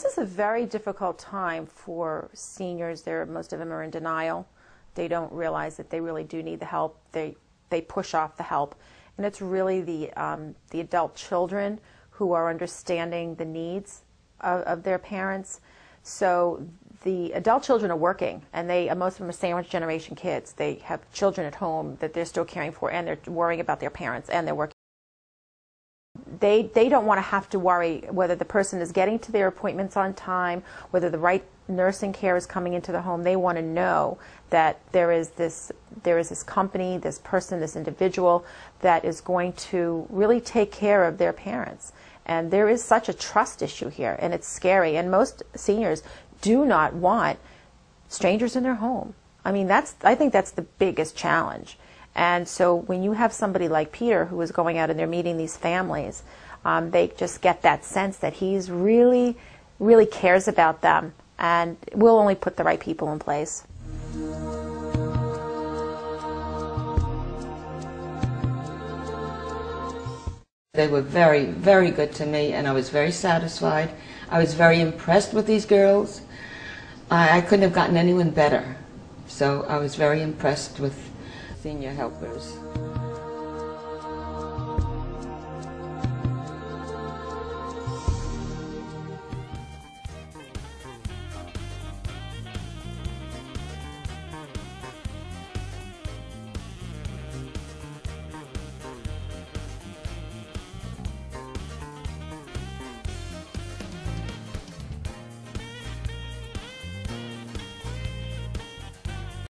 This is a very difficult time for seniors. Most of them are in denial. They don't realize that they really do need the help. They push off the help. And it's really the adult children who are understanding the needs of their parents. So the adult children are working, and most of them are sandwich generation kids. They have children at home that they're still caring for, and they're worrying about their parents, and they're working. They don't want to have to worry whether the person is getting to their appointments on time, whether the right nursing care is coming into the home. They want to know that there is this company, this person, this individual that is going to really take care of their parents. And there is such a trust issue here, and it's scary. And most seniors do not want strangers in their home. I mean, I think that's the biggest challenge. And so when you have somebody like Peter who is going out and they're meeting these families, they just get that sense that he's really, really cares about them and will only put the right people in place. They were very, very good to me, and I was very satisfied. I was very impressed with these girls. I couldn't have gotten anyone better. So I was very impressed with senior helpers.